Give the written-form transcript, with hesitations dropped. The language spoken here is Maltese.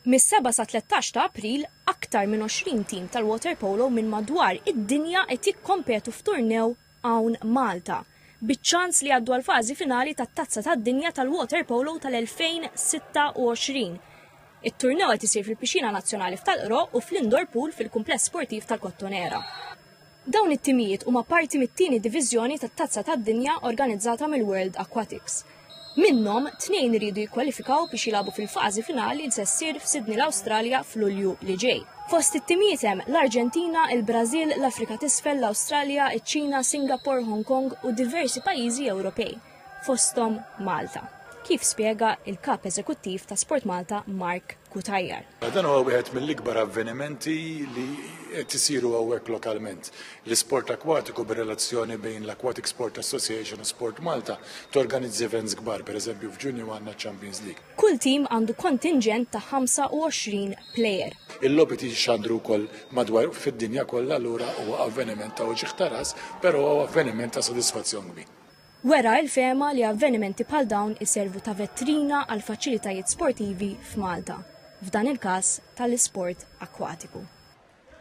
Mis-7 sa 13 ta' April, aktar minn 20 tim tal-waterpolo minn madwar id-dinja qed jikkompetu f'turnew hawn Malta, biċ-ċans li għaddu għall-fażi finali tat-Tazza tad-Dinja tal-waterpolo tal-2026. It-turnew qed isir fil-Pixxina Nazzjonali f'Talqro u fl-indoor pool fil-kumpless sportiv tal-Kottonera. Dawn it-timijiet huma parti mit-tieni diviżjoni tat-Tazza tad-Dinja organizzata mill-World Aquatics. Minnhom 2 iridu jikkwalifikaw biex jilagħbu fil-fażi finali li se ssir f'Sydney l-Awstralja f'Lulju li ġej. Fost it-timijiet hemm l-Arġentina, il-Brażil, l-Afrika t'Isfel, l-Awstralja, iċ-Ċina, Singapore, Hong Kong u diversi pajjiżi Ewropej, fosthom Malta. Kif spjega il-kap eżekuttiv ta' Sport Malta Mark Kutajjar. Dan huwa wieħed mill-ikbar avvenimenti li qed isiru hawnhekk lokalment. L-isport akwatiku bir-relazzjoni bejn l-Aquatic Sport Association u Sport Malta torganizza events kbar, pereżempju f'Ġunju għandna Champions League. Kull tim għandu kontingent ta' 25 plejer. Il-logħbi tixxandru wkoll madwar fid-dinja kollha allura huwa avveniment ta' uġigħ ta' ras, però huwa avveniment ta' sodisfazzjon kbir. Wera il-fema li avvenimenti bħal dawn iservu ta' vetrina għal faċilitajiet sportivi f'Malta, f'dan il-każ tal-isport akwatiku.